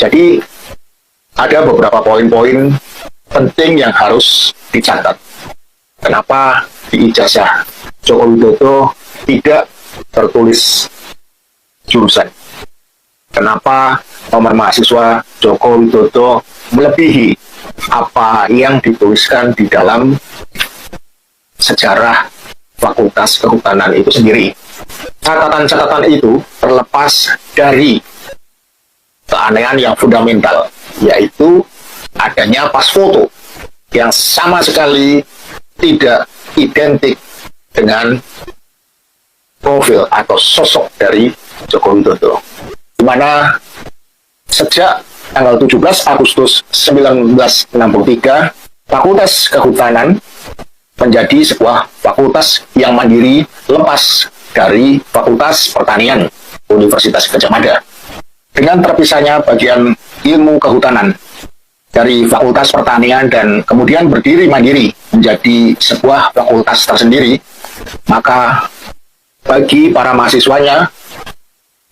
Jadi ada beberapa poin-poin penting yang harus dicatat. Kenapa di ijazah Joko Widodo tidak tertulis jurusan? Kenapa nomor mahasiswa Joko Widodo melebihi apa yang dituliskan di dalam sejarah Fakultas Kehutanan itu sendiri? Catatan-catatan itu terlepas dari keanehan yang fundamental, yaitu adanya pas foto yang sama sekali tidak identik dengan profil atau sosok dari Joko Widodo, di mana sejak tanggal 17 Agustus 1963 Fakultas Kehutanan menjadi sebuah fakultas yang mandiri lepas dari Fakultas Pertanian Universitas Gadjah Mada. Dengan terpisahnya bagian ilmu kehutanan dari Fakultas Pertanian dan kemudian berdiri mandiri menjadi sebuah fakultas tersendiri, maka bagi para mahasiswanya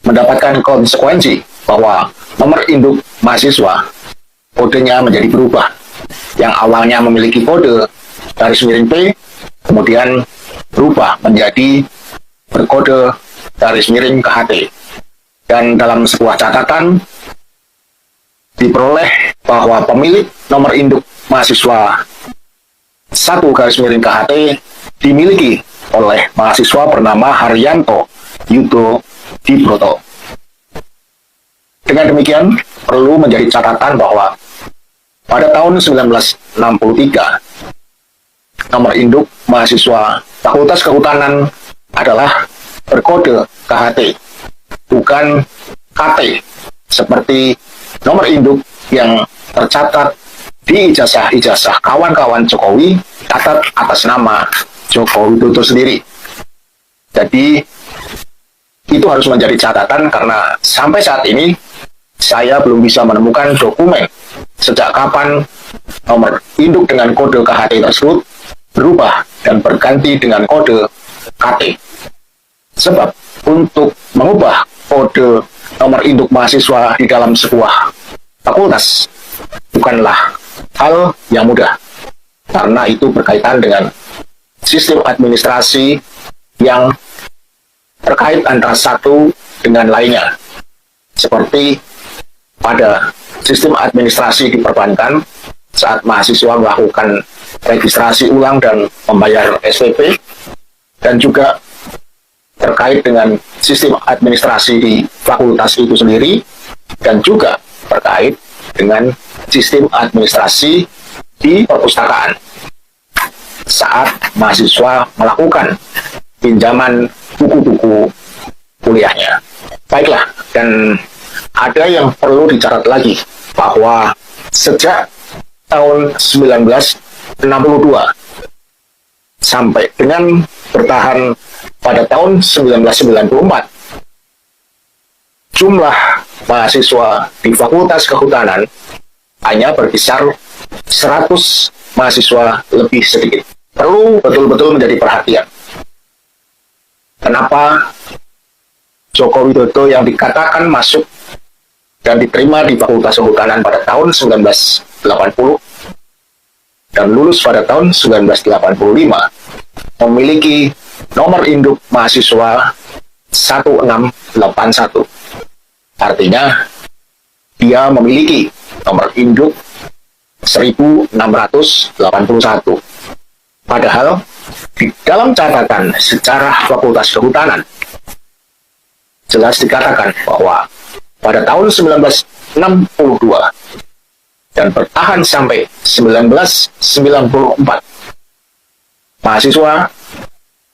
mendapatkan konsekuensi bahwa nomor induk mahasiswa kodenya menjadi berubah. Yang awalnya memiliki kode garis miring P, kemudian berubah menjadi berkode garis miring KHT. Dan dalam sebuah catatan diperoleh bahwa pemilik nomor induk mahasiswa 1 garis miring KHT dimiliki oleh mahasiswa bernama Haryanto Yudo Dibroto. Dengan demikian, perlu menjadi catatan bahwa pada tahun 1963, nomor induk mahasiswa Fakultas Kehutanan adalah berkode KHT, bukan KT, seperti nomor induk yang tercatat di ijazah-ijazah kawan-kawan Jokowi catat atas nama Joko Widodo sendiri. Jadi, itu harus menjadi catatan karena sampai saat ini saya belum bisa menemukan dokumen sejak kapan nomor induk dengan kode KHT tersebut berubah dan berganti dengan kode KT. Sebab untuk mengubah kode nomor induk mahasiswa di dalam sebuah fakultas bukanlah hal yang mudah, karena itu berkaitan dengan sistem administrasi yang terkait antara satu dengan lainnya. Seperti pada sistem administrasi di perbankan, saat mahasiswa melakukan registrasi ulang dan membayar SPP, dan juga terkait dengan sistem administrasi di fakultas itu sendiri, dan juga terkait dengan sistem administrasi di perpustakaan saat mahasiswa melakukan pinjaman buku-buku kuliahnya. Baiklah, dan ada yang perlu dicatat lagi bahwa sejak tahun 1962 sampai dengan bertahan pada tahun 1994, jumlah mahasiswa di Fakultas Kehutanan hanya berkisar 100 mahasiswa lebih sedikit. Perlu betul-betul menjadi perhatian. Kenapa Joko Widodo yang dikatakan masuk dan diterima di Fakultas Kehutanan pada tahun 1980 dan lulus pada tahun 1985 memiliki nomor induk mahasiswa 1681. Artinya, dia memiliki nomor induk 1681. Padahal, di dalam catatan sejarah Fakultas Kehutanan, jelas dikatakan bahwa pada tahun 1962 dan bertahan sampai 1994, mahasiswa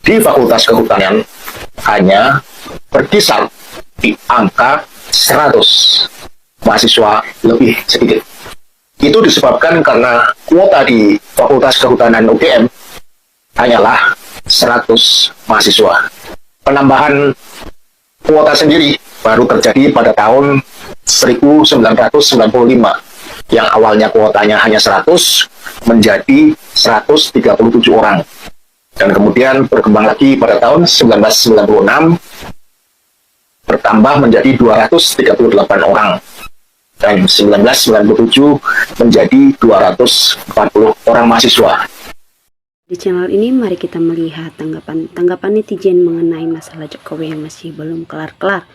di Fakultas Kehutanan hanya berkisar di angka 100 mahasiswa lebih sedikit. Itu disebabkan karena kuota di Fakultas Kehutanan UGM hanyalah 100 mahasiswa. Penambahan kuota sendiri baru terjadi pada tahun 1995, yang awalnya kuotanya hanya 100 menjadi 137 orang. Dan kemudian berkembang lagi pada tahun 1996 bertambah menjadi 238 orang. tahun 1997 menjadi 240 orang mahasiswa. Di channel ini mari kita melihat tanggapan netizen mengenai masalah Jokowi yang masih belum kelar-kelar.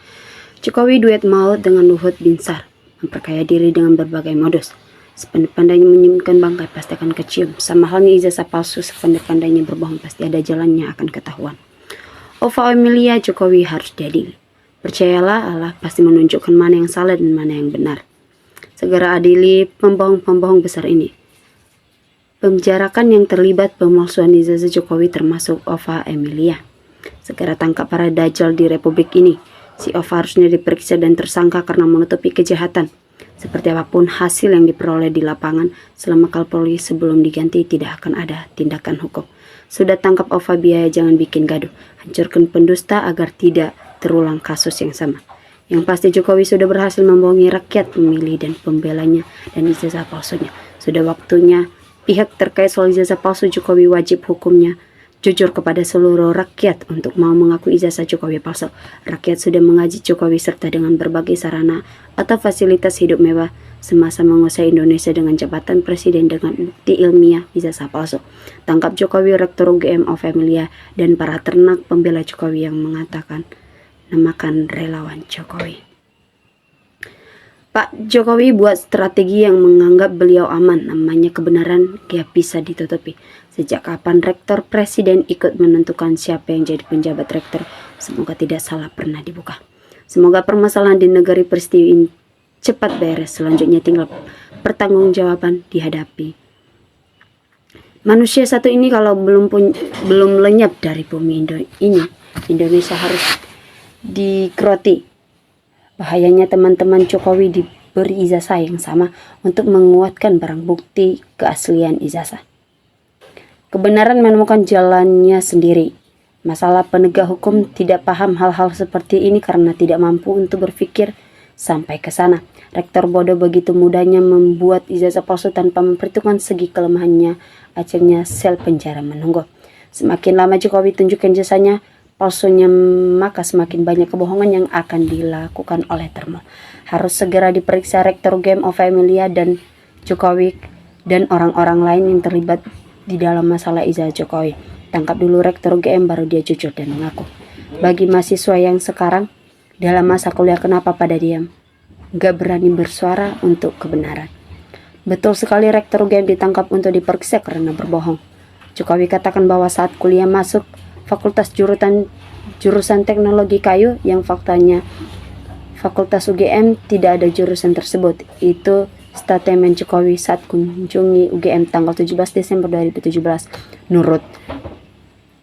Jokowi duet maut dengan Luhut Binsar, memperkaya diri dengan berbagai modus. Sepandai-pandainya menyembunyikan bangkai pasti akan kecium. Sama halnya ijazah palsu, sepandai-pandainya berbohong pasti ada jalannya akan ketahuan. Ova Emilia, Jokowi harus diadili. Percayalah, Allah pasti menunjukkan mana yang salah dan mana yang benar. Segera adili pembohong-pembohong besar ini. Pembicarakan yang terlibat pemalsuan ijazah Jokowi termasuk Ova Emilia. Segera tangkap para dajjal di republik ini. Si Ova harusnya diperiksa dan tersangka karena menutupi kejahatan. Seperti apapun hasil yang diperoleh di lapangan, selama Kapolri sebelum diganti tidak akan ada tindakan hukum. Sudah tangkap Ova biaya, jangan bikin gaduh. Hancurkan pendusta agar tidak terulang kasus yang sama. Yang pasti Jokowi sudah berhasil membohongi rakyat, pemilih dan pembelanya dan ijazah palsunya. Sudah waktunya pihak terkait soal ijazah palsu Jokowi wajib hukumnya jujur kepada seluruh rakyat untuk mau mengaku ijazah Jokowi palsu. Rakyat sudah mengaji Jokowi serta dengan berbagai sarana atau fasilitas hidup mewah semasa menguasai Indonesia dengan jabatan presiden dengan bukti ilmiah ijazah palsu. Tangkap Jokowi, Rektor UGM Ova Emilia, dan para ternak pembela Jokowi yang mengatakan namakan relawan Jokowi. Pak Jokowi buat strategi yang menganggap beliau aman, namanya kebenaran gak bisa ditutupi. Sejak kapan rektor presiden ikut menentukan siapa yang jadi penjabat rektor? Semoga tidak salah pernah dibuka. Semoga permasalahan di negeri peristiwa ini cepat beres. Selanjutnya tinggal pertanggungjawaban dihadapi. Manusia satu ini kalau belum lenyap dari bumi ini, Indonesia harus digeroti. Bahayanya teman-teman Jokowi diberi ijazah yang sama untuk menguatkan barang bukti keaslian ijazah. Kebenaran menemukan jalannya sendiri. Masalah penegak hukum tidak paham hal-hal seperti ini karena tidak mampu untuk berpikir sampai ke sana. Rektor bodoh begitu mudahnya membuat ijazah palsu tanpa memperhitungkan segi kelemahannya. Akhirnya sel penjara menunggu. Semakin lama Jokowi tunjukkan jasanya palsunya, maka semakin banyak kebohongan yang akan dilakukan oleh Termo. Harus segera diperiksa Rektor UGM Ova Emilia dan Jokowi dan orang-orang lain yang terlibat di dalam masalah ijazah Jokowi. Tangkap dulu Rektor UGM baru dia jujur dan mengaku. Bagi mahasiswa yang sekarang dalam masa kuliah, kenapa pada diam? Gak berani bersuara untuk kebenaran. Betul sekali Rektor UGM ditangkap untuk diperiksa karena berbohong. Jokowi katakan bahwa saat kuliah masuk Fakultas jurusan teknologi kayu yang faktanya Fakultas UGM tidak ada jurusan tersebut. Itu statement Jokowi saat kunjungi UGM tanggal 17 Desember 2017. Nurut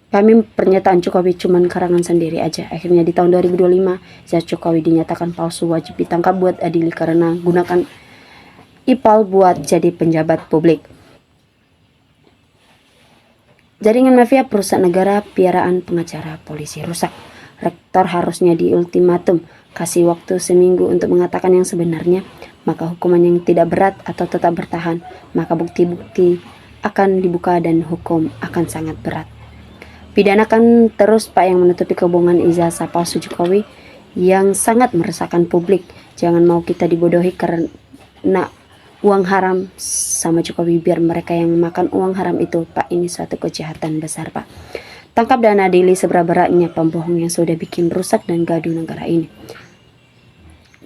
kami, pernyataan Jokowi cuman karangan sendiri aja. Akhirnya di tahun 2025, ijazah Jokowi dinyatakan palsu, wajib ditangkap buat adili karena gunakan IPAL buat jadi penjabat publik. Jaringan mafia perusahaan negara, piaraan pengacara polisi rusak. Rektor harusnya diultimatum, kasih waktu seminggu untuk mengatakan yang sebenarnya, maka hukuman yang tidak berat atau tetap bertahan, maka bukti-bukti akan dibuka dan hukum akan sangat berat. Pidanakan terus Pak yang menutupi kebohongan ijazah palsu Jokowi yang sangat meresahkan publik. Jangan mau kita dibodohi karena uang haram sama Jokowi, biar mereka yang makan uang haram itu. Pak, ini suatu kejahatan besar Pak. Tangkap dan adili seberat-beratnya pembohong yang sudah bikin rusak dan gaduh negara ini.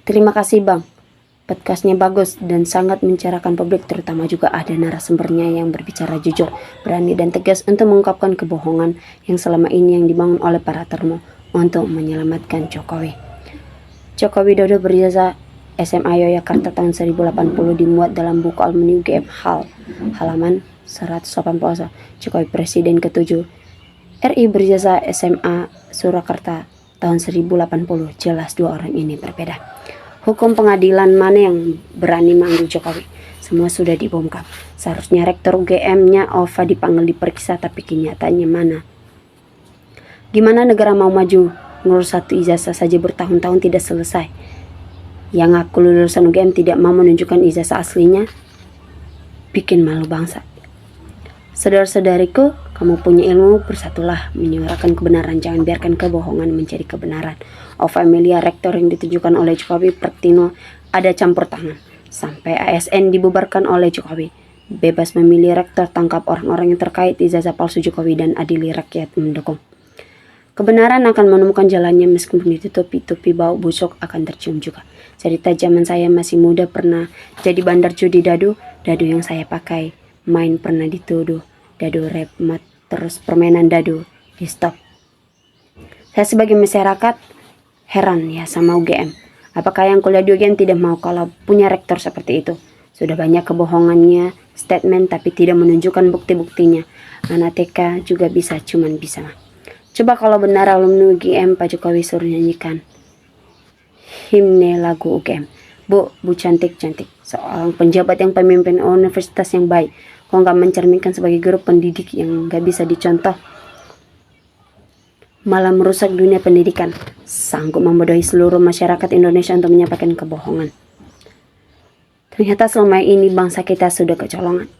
Terima kasih Bang, podcastnya bagus dan sangat mencerahkan publik, terutama juga ada narasumbernya yang berbicara jujur, berani dan tegas untuk mengungkapkan kebohongan yang selama ini yang dibangun oleh para Termo untuk menyelamatkan Jokowi. Joko Widodo berijazah SMA Yogyakarta tahun 1080 dimuat dalam buku alumni UGM halaman 180. Jokowi Presiden ke-7 RI berijazah SMA Surakarta tahun 1080. Jelas dua orang ini berbeda. Hukum pengadilan mana yang berani manggil Jokowi? Semua sudah dibongkar. Seharusnya Rektor UGM-nya Ova dipanggil diperiksa, tapi kenyataannya mana? Gimana negara mau maju? Ngurus satu ijazah saja bertahun-tahun tidak selesai. Yang aku lulusan UGM tidak mau menunjukkan ijazah aslinya, bikin malu bangsa. Saudara-saudariku, kamu punya ilmu, bersatulah menyuarakan kebenaran, jangan biarkan kebohongan menjadi kebenaran. Ova Emilia, rektor yang ditunjukkan oleh Jokowi, Pertino, ada campur tangan. sampai ASN dibubarkan oleh Jokowi. Bebas memilih rektor, tangkap orang-orang yang terkait ijazah palsu Jokowi dan adili rakyat mendukung. Kebenaran akan menemukan jalannya meskipun ditutupi bau busuk akan tercium juga. Cerita zaman saya masih muda pernah jadi bandar judi dadu yang saya pakai main pernah dituduh dadu repot, terus permainan dadu di stop. Saya sebagai masyarakat heran ya sama UGM. Apakah yang kuliah di UGM tidak mau kalau punya rektor seperti itu? Sudah banyak kebohongannya, statement tapi tidak menunjukkan bukti-buktinya. Anak TK juga bisa, cuman bisa. Coba kalau benar alumni UGM Pak Jokowi suruh nyanyikan himne lagu UGM. Bu cantik-cantik. Seorang penjabat yang pemimpin universitas yang baik. Kok nggak mencerminkan sebagai guru pendidik yang nggak bisa dicontoh? Malah merusak dunia pendidikan. Sanggup membodohi seluruh masyarakat Indonesia untuk menyampaikan kebohongan. Ternyata selama ini bangsa kita sudah kecolongan.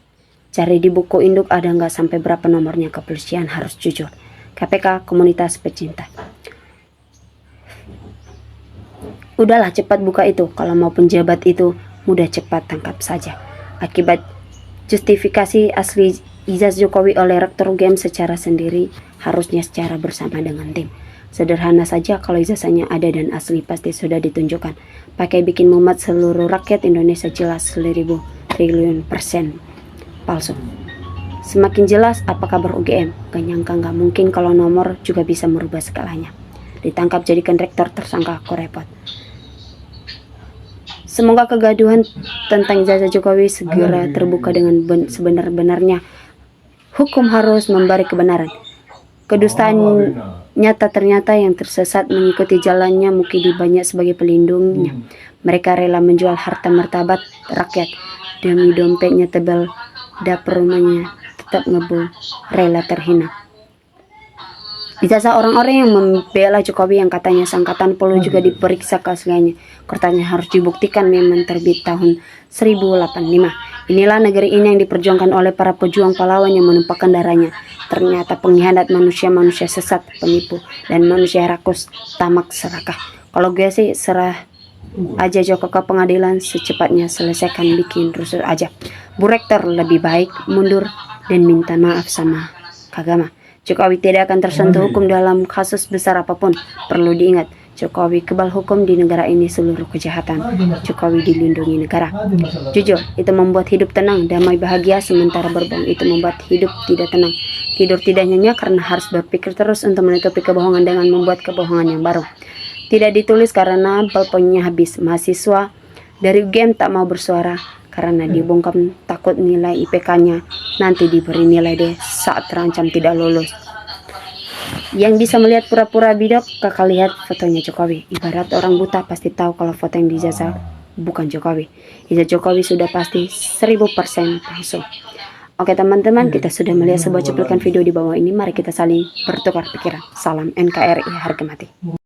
Cari di buku induk ada nggak sampai berapa nomornya kepolisian harus jujur. KPK komunitas pecinta. Udahlah cepat buka itu. Kalau mau penjabat itu mudah cepat tangkap saja. Akibat justifikasi asli ijazah Jokowi oleh rektor UGM secara sendiri harusnya secara bersama dengan tim. Sederhana saja kalau ijazahnya ada dan asli pasti sudah ditunjukkan. Pakai bikin mumet seluruh rakyat Indonesia jelas 1000 triliun persen palsu. Semakin jelas apa kabar UGM. Gak nyangka gak mungkin kalau nomor juga bisa merubah segalanya. Ditangkap jadikan rektor tersangka kok repot. Semoga kegaduhan tentang ijazah Jokowi segera terbuka dengan sebenar-benarnya. Hukum harus memberi kebenaran. Kedustaan nyata ternyata yang tersesat mengikuti jalannya Mukidi banyak sebagai pelindungnya. Mereka rela menjual harta martabat rakyat demi dompetnya tebal, dapur rumahnya tetap ngebul, rela terhina. Ijazah orang-orang yang membela Jokowi yang katanya sangkatan perlu juga diperiksa keasliannya. Katanya harus dibuktikan memang terbit tahun 1085. Inilah negeri ini yang diperjuangkan oleh para pejuang pahlawan yang menumpahkan darahnya. Ternyata pengkhianat manusia sesat, penipu, dan manusia rakus, tamak, serakah. Kalau gue sih serah aja Joko ke pengadilan secepatnya, selesaikan bikin rusuh aja. Bu Rektor lebih baik mundur dan minta maaf sama Kagama. Jokowi tidak akan tersentuh hukum dalam kasus besar apapun. Perlu diingat, Jokowi kebal hukum di negara ini seluruh kejahatan. Jokowi dilindungi negara. Jujur, itu membuat hidup tenang, damai, bahagia. Sementara berbohong itu membuat hidup tidak tenang. Tidur tidak nyenyak karena harus berpikir terus untuk menutupi kebohongan dengan membuat kebohongan yang baru. Tidak ditulis karena pulpennya habis. Mahasiswa dari UGM tak mau bersuara karena dibungkam takut nilai IPK-nya nanti diberi nilai D saat terancam tidak lulus. Yang bisa melihat pura-pura bidak, kakak lihat fotonya Jokowi. Ibarat orang buta pasti tahu kalau foto yang dijajah bukan Jokowi. Ijazah Jokowi sudah pasti 1000% palsu. Oke teman-teman, kita sudah melihat sebuah cuplikan video di bawah ini. Mari kita saling bertukar pikiran. Salam NKRI harga mati.